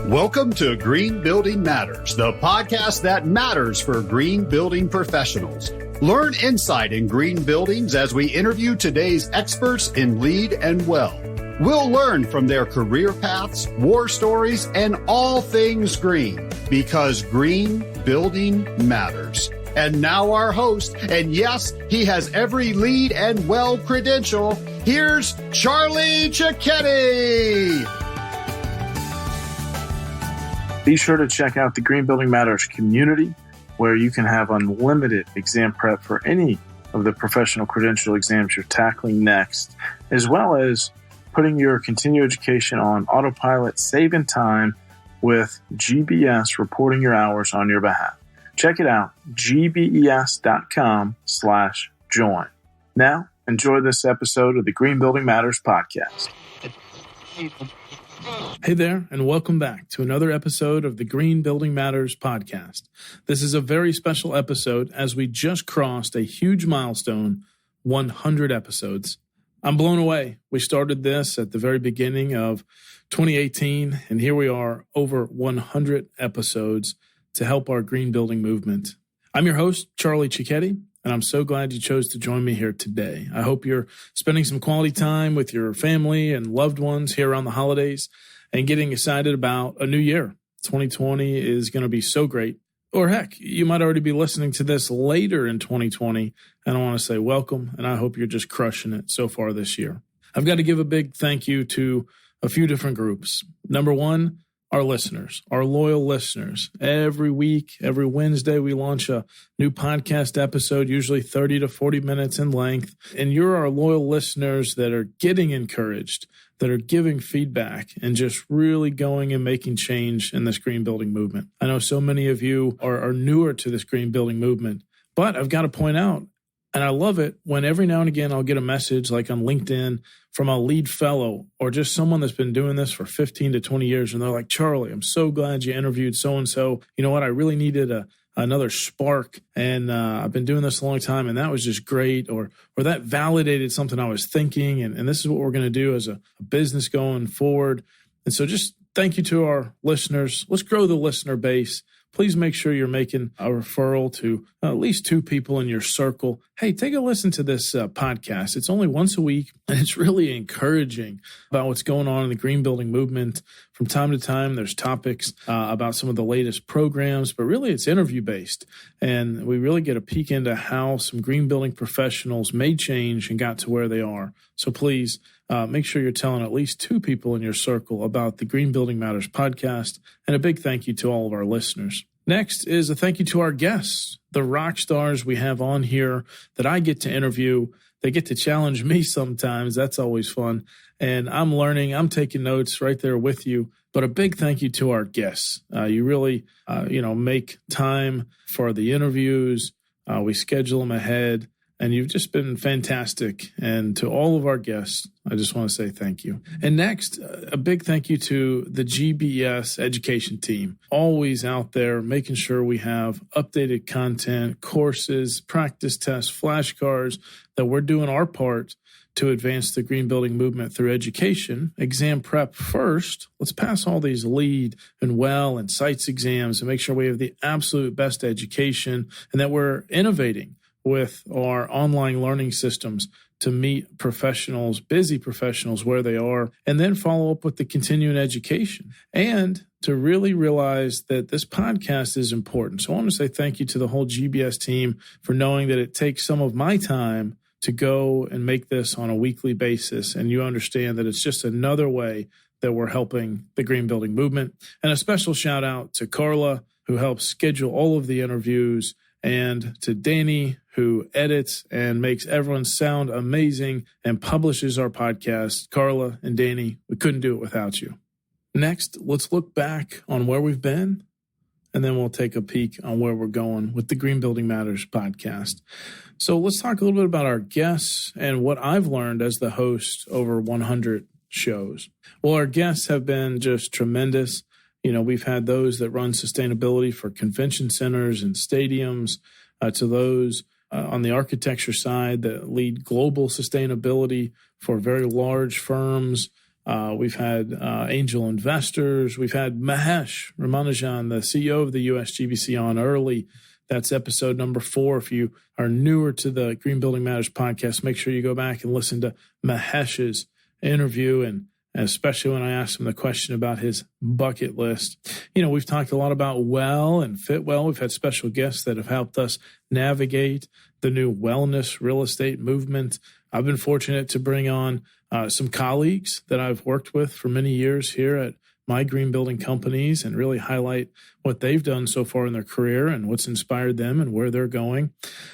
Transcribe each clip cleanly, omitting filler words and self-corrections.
Welcome to Green Building Matters, the podcast that matters for green building professionals. Learn insight in green buildings as we interview today's experts in LEED and WELL. We'll learn from their career paths, war stories, and all things green, because green building matters. And now our host, and yes, he has every LEED and WELL credential. Here's Charlie Cichetti. Be sure to check out the Green Building Matters community, where you can have unlimited exam prep for any of the professional credential exams you're tackling next, as well as putting your continuing education on autopilot, saving time with GBES reporting your hours on your behalf. Check it out, gbes.com/join. Now, enjoy this episode of the Green Building Matters podcast. Hey there, and welcome back to another episode of the Green Building Matters podcast. This is a very special episode as we just crossed a huge milestone, 100 episodes. I'm blown away. We started this at the very beginning of 2018, and here we are, over 100 episodes to help our green building movement. I'm your host, Charlie Cichetti, and I'm so glad you chose to join me here today. I hope you're spending some quality time with your family and loved ones here around the holidays and getting excited about a new year. 2020 is going to be so great. Or heck, you might already be listening to this later in 2020, and I want to say welcome, and I hope you're just crushing it so far this year. I've got to give a big thank you to a few different groups. Number one, our listeners, our loyal listeners. Every week, every Wednesday, we launch a new podcast episode, usually 30 to 40 minutes in length. And you're our loyal listeners that are getting encouraged, that are giving feedback, and just really going and making change in this green building movement. I know so many of you are newer to this green building movement, but I've got to point out, and I love it when every now and again I'll get a message like on LinkedIn from a LEED fellow or just someone that's been doing this for 15 to 20 years. And they're like, Charlie, I'm so glad you interviewed so-and-so. You know what? I really needed another spark. And I've been doing this a long time, and that was just great. Or that validated something I was thinking. And this is what we're going to do as a business going forward. And so just thank you to our listeners. Let's grow the listener base. Please make sure you're making a referral to at least 2 people in your circle. Hey, take a listen to this podcast. It's only once a week, and it's really encouraging about what's going on in the green building movement. From time to time, there's topics about some of the latest programs, but really it's interview-based. And we really get a peek into how some green building professionals made change and got to where they are. So please make sure you're telling at least 2 people in your circle about the Green Building Matters podcast. And a big thank you to all of our listeners. Next is a thank you to our guests, the rock stars we have on here that I get to interview. They get to challenge me sometimes. That's always fun. And I'm learning. I'm taking notes right there with you. But a big thank you to our guests. You really, make time for the interviews. We schedule them ahead. And you've just been fantastic. And to all of our guests, I just want to say thank you. And next, a big thank you to the GBES education team. Always out there making sure we have updated content, courses, practice tests, flashcards, that we're doing our part to advance the green building movement through education. Exam prep first. Let's pass all these LEED and WELL and CITES exams and make sure we have the absolute best education and that we're innovating with our online learning systems to meet professionals, busy professionals where they are, and then follow up with the continuing education and to really realize that this podcast is important. So I want to say thank you to the whole GBS team for knowing that it takes some of my time to go and make this on a weekly basis. And you understand that it's just another way that we're helping the green building movement. And a special shout out to Carla, who helps schedule all of the interviews, and to Danny, who edits and makes everyone sound amazing and publishes our podcast. Carla and Danny, we couldn't do it without you. Next, let's look back on where we've been, and then we'll take a peek on where we're going with the Green Building Matters podcast. So let's talk a little bit about our guests and what I've learned as the host over 100 shows. Well, our guests have been just tremendous. You know, we've had those that run sustainability for convention centers and stadiums, to those on the architecture side that lead global sustainability for very large firms, We've had angel investors. We've had Mahesh Ramanujan, the CEO of the US GBC, on early. That's episode number 4. If you are newer to the Green Building Matters podcast, make sure you go back and listen to Mahesh's interview, and especially when I asked him the question about his bucket list. We've talked a lot about well and fit well. We've had special guests that have helped us navigate the new wellness real estate movement. I've been fortunate to bring on some colleagues that I've worked with for many years here at my green building companies and really highlight what they've done so far in their career and what's inspired them and where they're going.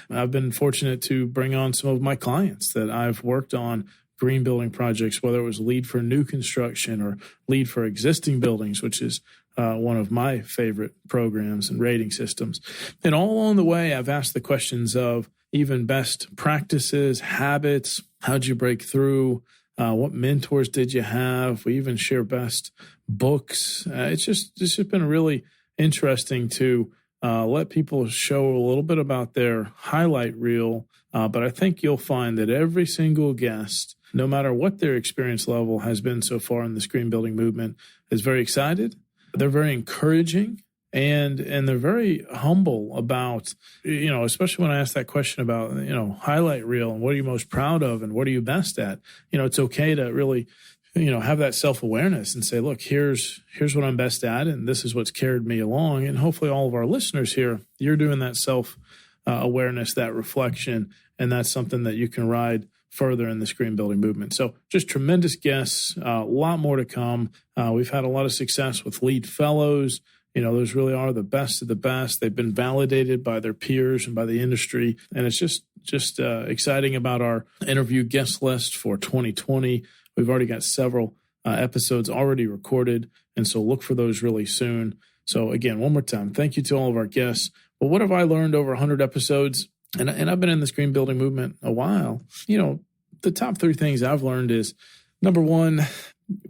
I've been fortunate to bring on some of my clients that I've worked on green building projects, whether it was lead for new construction or lead for existing buildings, which is one of my favorite programs and rating systems. And all along the way, I've asked the questions of even best practices, habits, how'd you break through, what mentors did you have? We even share best books. It's just been really interesting to let people show a little bit about their highlight reel. But I think you'll find that every single guest, no matter what their experience level has been so far in this green building movement, is very excited. They're very encouraging, and they're very humble about, especially when I ask that question about, highlight reel and what are you most proud of and what are you best at? It's okay to really, have that self-awareness and say, look, here's what I'm best at, and this is what's carried me along. And hopefully all of our listeners here, you're doing that self-awareness, that reflection, and that's something that you can ride further in this green building movement. So just tremendous guests, a lot more to come. We've had a lot of success with lead fellows. Those really are the best of the best. They've been validated by their peers and by the industry. And it's just exciting about our interview guest list for 2020. We've already got several episodes already recorded. And so look for those really soon. So again, one more time, thank you to all of our guests. But what have I learned over 100 episodes? And I've been in this green building movement a while. The top 3 things I've learned is, number one,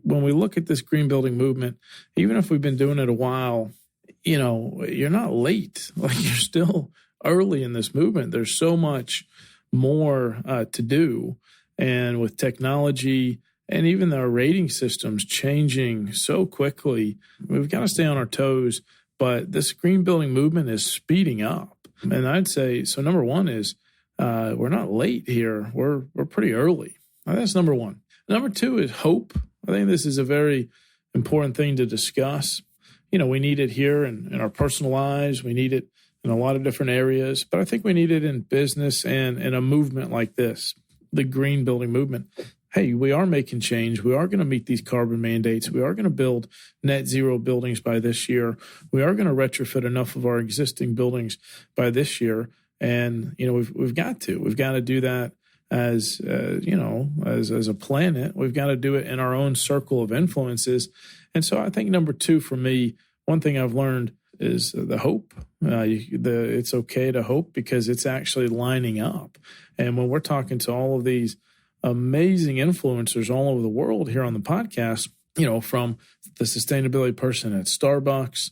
when we look at this green building movement, even if we've been doing it a while, you're not late. Like, you're still early in this movement. There's so much more to do. And with technology and even our rating systems changing so quickly, we've got to stay on our toes. But this green building movement is speeding up. And I'd say, so number one is we're not late here. We're pretty early. That's number one. Number 2 is hope. I think this is a very important thing to discuss. We need it here in our personal lives. We need it in a lot of different areas. But I think we need it in business and in a movement like this, the green building movement. Hey, we are making change. We are going to meet these carbon mandates. We are going to build net zero buildings by this year. We are going to retrofit enough of our existing buildings by this year. And, we've got to do that as a planet. We've got to do it in our own circle of influences. And so I think number 2 for me, one thing I've learned is the hope. It's okay to hope because it's actually lining up. And when we're talking to all of these amazing influencers all over the world here on the podcast, from the sustainability person at Starbucks,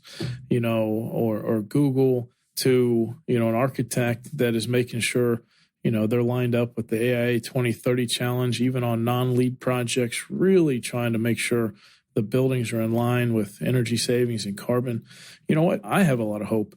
or Google to, an architect that is making sure, they're lined up with the AIA 2030 challenge, even on non-lead projects, really trying to make sure the buildings are in line with energy savings and carbon. You know what? I have a lot of hope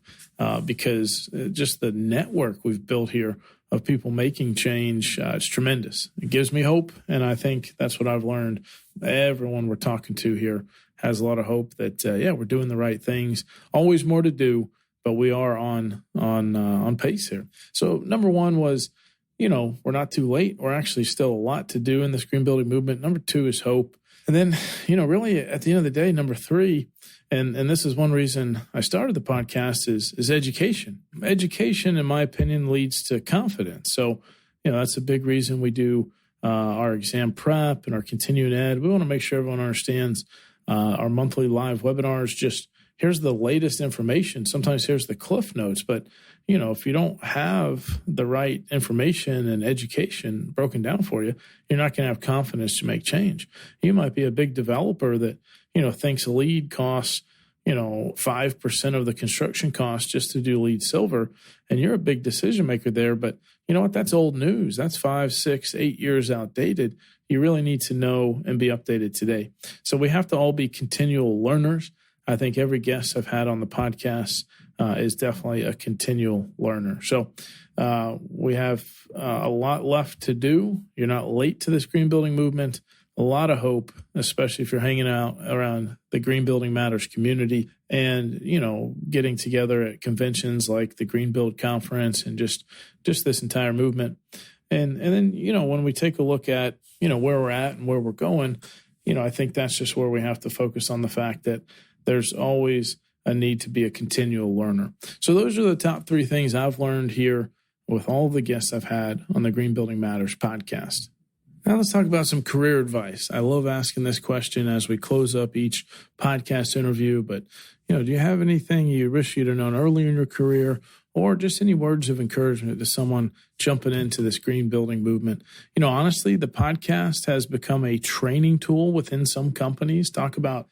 because just the network we've built here of people making change, it's tremendous. It gives me hope, and I think that's what I've learned. Everyone we're talking to here has a lot of hope that, we're doing the right things. Always more to do, but we are on pace here. So number 1 was, we're not too late. We're actually still a lot to do in this green building movement. Number 2 is hope. And then, really at the end of the day, number 3, and this is one reason I started the podcast, is education. Education, in my opinion, leads to confidence. So, that's a big reason we do our exam prep and our continuing ed. We want to make sure everyone understands our monthly live webinars. Just here's the latest information. Sometimes here's the cliff notes, but if you don't have the right information and education broken down for you, you're not going to have confidence to make change. You might be a big developer that, thinks a lead costs, 5% of the construction cost just to do lead silver. And you're a big decision maker there, but you know what? That's old news. That's 5, 6, 8 years outdated. you really need to know and be updated today. So we have to all be continual learners. I think every guest I've had on the podcast is definitely a continual learner. So we have a lot left to do. You're not late to this green building movement. A lot of hope, especially if you're hanging out around the Green Building Matters community and, getting together at conventions like the Green Build Conference and just this entire movement. And then, when we take a look at, where we're at and where we're going, I think that's just where we have to focus on the fact that there's always a need to be a continual learner. So those are the top 3 things I've learned here with all the guests I've had on the Green Building Matters podcast. Now let's talk about some career advice. I love asking this question as we close up each podcast interview, but do you have anything you wish you'd have known earlier in your career, or just any words of encouragement to someone jumping into this green building movement? Honestly, the podcast has become a training tool within some companies. Talk about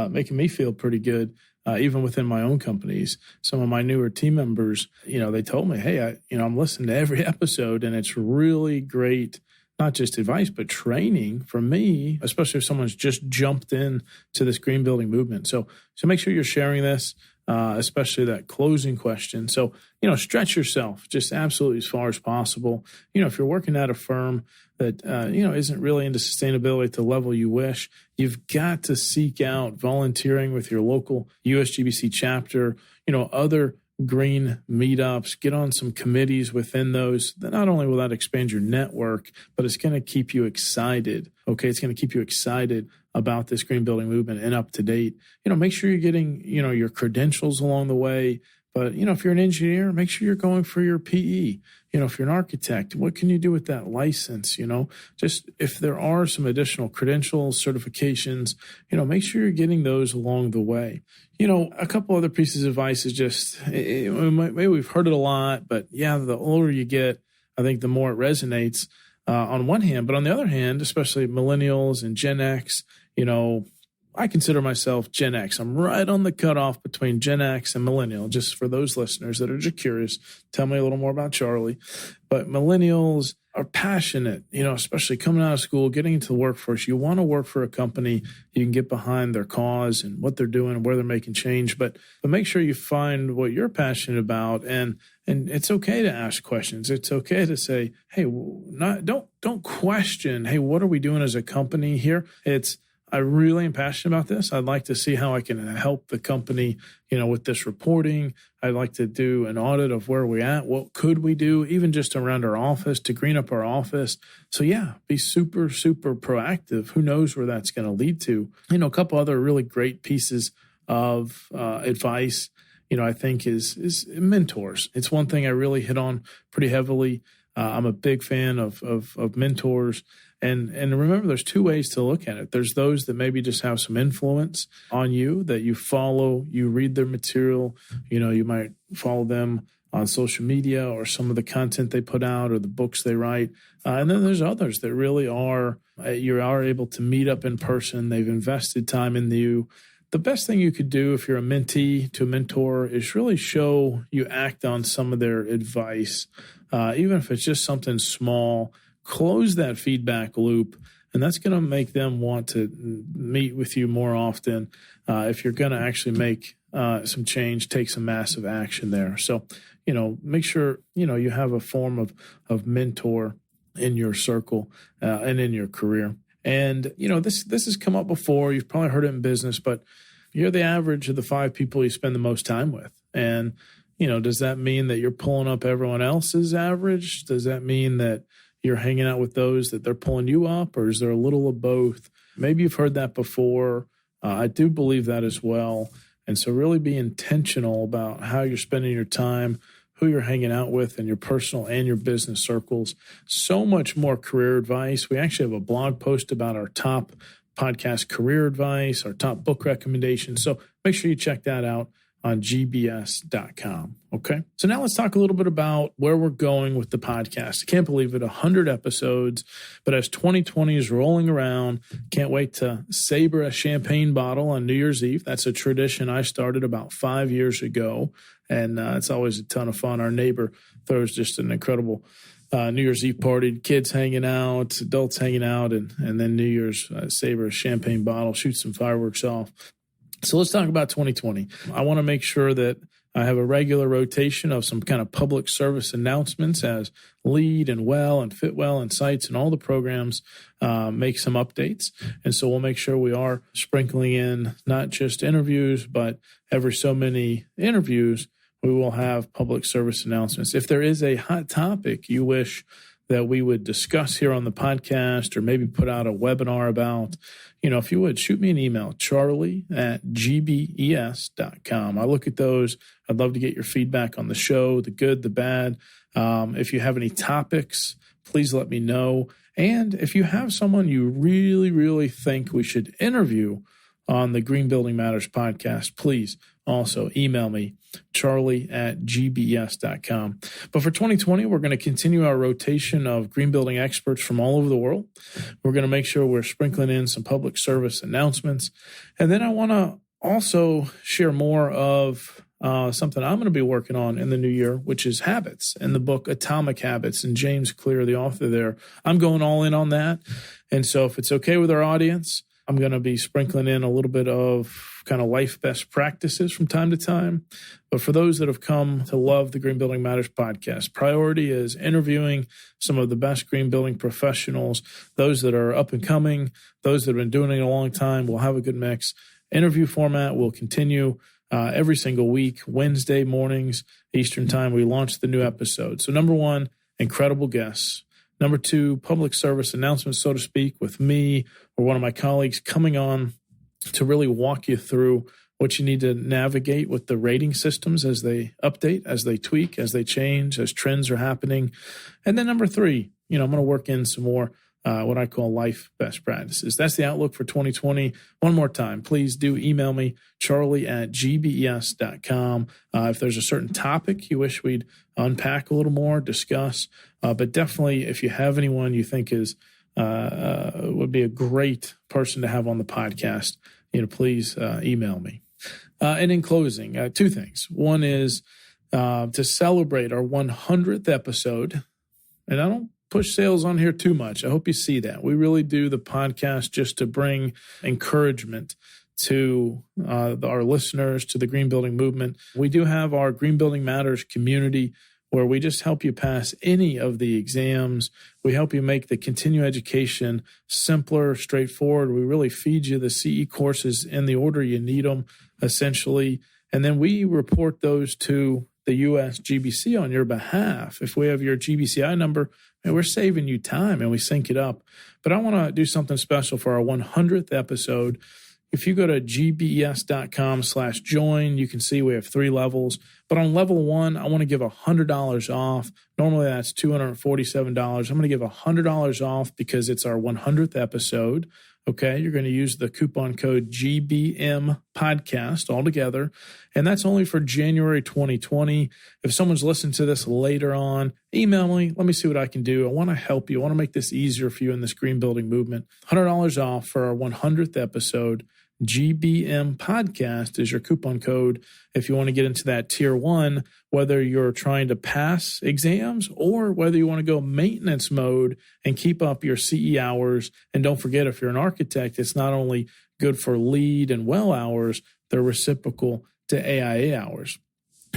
making me feel pretty good, even within my own companies. Some of my newer team members, they told me, hey, I'm listening to every episode, and it's really great. Not just advice, but training for me, especially if someone's just jumped in to this green building movement. So make sure you're sharing this, especially that closing question. So, stretch yourself just absolutely as far as possible. If you're working at a firm that, isn't really into sustainability at the level you wish, you've got to seek out volunteering with your local USGBC chapter, other green meetups, get on some committees within those. Not only will that expand your network, but it's going to keep you excited. Okay. It's going to keep you excited about this green building movement and up to date. Make sure you're getting, your credentials along the way. But, if you're an engineer, make sure you're going for your PE. If you're an architect, what can you do with that license? Just if there are some additional credentials, certifications, make sure you're getting those along the way. A couple other pieces of advice is just, maybe we've heard it a lot, but yeah, the older you get, I think the more it resonates on one hand. But on the other hand, especially millennials and Gen X, I consider myself Gen X. I'm right on the cutoff between Gen X and millennial. Just for those listeners that are just curious, tell me a little more about Charlie. But millennials are passionate, especially coming out of school, getting into the workforce. You want to work for a company you can get behind their cause and what they're doing and where they're making change. But make sure you find what you're passionate about, and it's okay to ask questions. It's okay to say, hey, don't question, hey, what are we doing as a company here? I really am passionate about this. I'd like to see how I can help the company, with this reporting. I'd like to do an audit of where we're at. What could we do, even just around our office, to green up our office? So yeah, be super, super proactive. Who knows where that's going to lead to? A couple other really great pieces of advice, I think is mentors. It's one thing I really hit on pretty heavily. I'm a big fan of mentors. And remember, there's 2 ways to look at it. There's those that maybe just have some influence on you, that you follow, you read their material, you might follow them on social media or some of the content they put out or the books they write. And then there's others that really you are able to meet up in person. They've invested time in you. The best thing you could do if you're a mentee to a mentor is really show you act on some of their advice, even if it's just something small. Close that feedback loop, and that's going to make them want to meet with you more often. If you're going to actually make some change, take some massive action there. So, make sure, you have a form of mentor in your circle and in your career. And, this has come up before. You've probably heard it in business, but you're the average of the 5 people you spend the most time with. And, does that mean that you're pulling up everyone else's average? Does that mean that you're hanging out with those that they're pulling you up, or is there a little of both? Maybe you've heard that before. I do believe that as well. And so really be intentional about how you're spending your time, who you're hanging out with in your personal and your business circles. So much more career advice. We actually have a blog post about our top podcast career advice, our top book recommendations. So make sure you check that out on gbs.com. Okay. So now let's talk a little bit about where we're going with the podcast. I can't believe it, 100 episodes, but as 2020 is rolling around, can't wait to saber a champagne bottle on New Year's Eve. That's a tradition I started about 5 years ago, and it's always a ton of fun. Our neighbor throws just an incredible New Year's Eve party, kids hanging out, adults hanging out, and then New Year's, savor a champagne bottle, shoot some fireworks off. So let's talk about 2020. I want to make sure that I have a regular rotation of some kind of public service announcements as Lead and Well and Fitwell and Sites and all the programs make some updates. And so we'll make sure we are sprinkling in not just interviews, but every so many interviews, we will have public service announcements. If there is a hot topic you wish that we would discuss here on the podcast or maybe put out a webinar about, if you would, shoot me an email, charlie@gbes.com. I look at those. I'd love to get your feedback on the show, the good, the bad. If you have any topics, please let me know. And if you have someone you really, really think we should interview on the Green Building Matters podcast, please also email me, charlie@gbes.com. But for 2020, we're going to continue our rotation of green building experts from all over the world. We're going to make sure we're sprinkling in some public service announcements. And then I want to also share more of something I'm going to be working on in the new year, which is habits, and the book Atomic Habits, and James Clear, the author there. I'm going all in on that. And so if it's okay with our audience, I'm going to be sprinkling in a little bit of kind of life best practices from time to time. But for those that have come to love the Green Building Matters podcast, priority is interviewing some of the best green building professionals, those that are up and coming, those that have been doing it a long time. We'll have a good mix. Interview format will continue every single week, Wednesday mornings, Eastern time. We launch the new episode. So number one, incredible guests. Number two, public service announcements, so to speak, with me or one of my colleagues coming on to really walk you through what you need to navigate with the rating systems as they update, as they tweak, as they change, as trends are happening. And then number three, I'm going to work in some more what I call life best practices. That's the outlook for 2020. One more time, please do email me, charlie@gbes.com. If there's a certain topic you wish we'd unpack a little more, discuss, but definitely if you have anyone you think is would be a great person to have on the podcast, please email me. And in closing, two things. One is to celebrate our 100th episode, and I don't push sales on here too much. I hope you see that. We really do the podcast just to bring encouragement to our listeners, to the green building movement. We do have our Green Building Matters community where we just help you pass any of the exams. We help you make the continuing education simpler, straightforward. We really feed you the CE courses in the order you need them, essentially. And then we report those to the U.S. GBC on your behalf. If we have your GBCI number, and we're saving you time and we sync it up. But I want to do something special for our 100th episode. If you go to gbes.com/join, you can see we have 3 levels. But on level 1, I want to give $100 off. Normally that's $247. I'm going to give $100 off because it's our 100th episode. Okay, you're going to use the coupon code GBM podcast altogether, and that's only for January 2020. If someone's listening to this later on, email me. Let me see what I can do. I want to help you. I want to make this easier for you in this green building movement. $100 off for our 100th episode. GBM podcast is your coupon code if you want to get into that tier 1, whether you're trying to pass exams or whether you want to go maintenance mode and keep up your CE hours. And don't forget, if you're an architect, it's not only good for lead and well hours, they're reciprocal to AIA hours.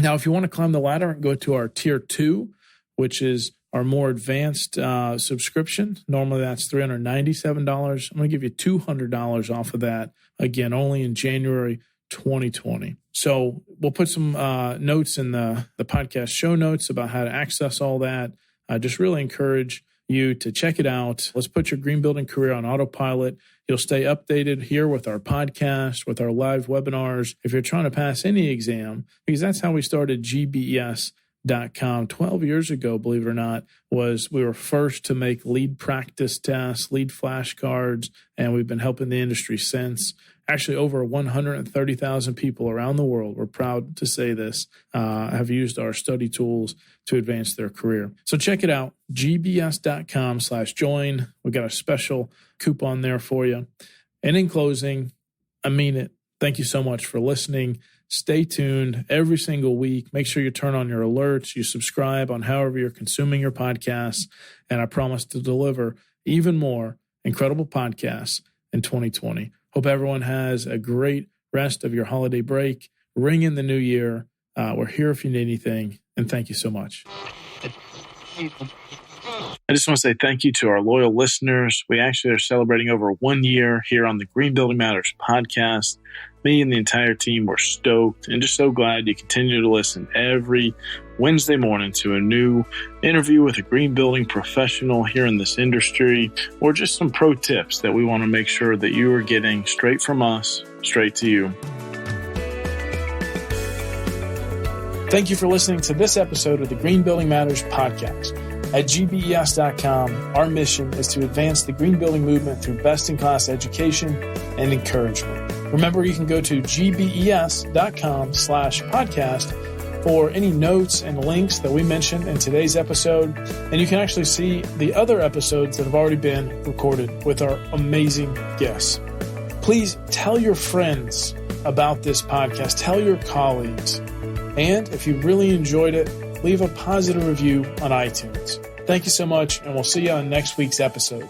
Now, if you want to climb the ladder and go to our tier 2, which is our more advanced subscription, normally that's $397. I'm going to give you $200 off of that, again, only in January 2020. So we'll put some notes in the podcast show notes about how to access all that. I just really encourage you to check it out. Let's put your green building career on autopilot. You'll stay updated here with our podcast, with our live webinars, if you're trying to pass any exam, because that's how we started GBES.com 12 years ago, believe it or not, was we were first to make lead practice tests, lead flashcards, and we've been helping the industry since. Actually, over 130,000 people around the world, we're proud to say this, have used our study tools to advance their career. So check it out, gbes.com/join. We got a special coupon there for you. And in closing, I mean it. Thank you so much for listening. Stay tuned every single week. Make sure you turn on your alerts, you subscribe on however you're consuming your podcasts, and I promise to deliver even more incredible podcasts in 2020. Hope everyone has a great rest of your holiday break. Ring in the new year. We're here if you need anything, and thank you so much. I just want to say thank you to our loyal listeners. We actually are celebrating over 1 year here on the Green Building Matters podcast. Me and the entire team were stoked and just so glad you continue to listen every Wednesday morning to a new interview with a green building professional here in this industry, or just some pro tips that we want to make sure that you are getting straight from us, straight to you. Thank you for listening to this episode of the Green Building Matters podcast. At GBES.com, our mission is to advance the green building movement through best-in-class education and encouragement. Remember, you can go to GBES.com/podcast for any notes and links that we mentioned in today's episode. And you can actually see the other episodes that have already been recorded with our amazing guests. Please tell your friends about this podcast. Tell your colleagues. And if you really enjoyed it, leave a positive review on iTunes. Thank you so much, and we'll see you on next week's episode.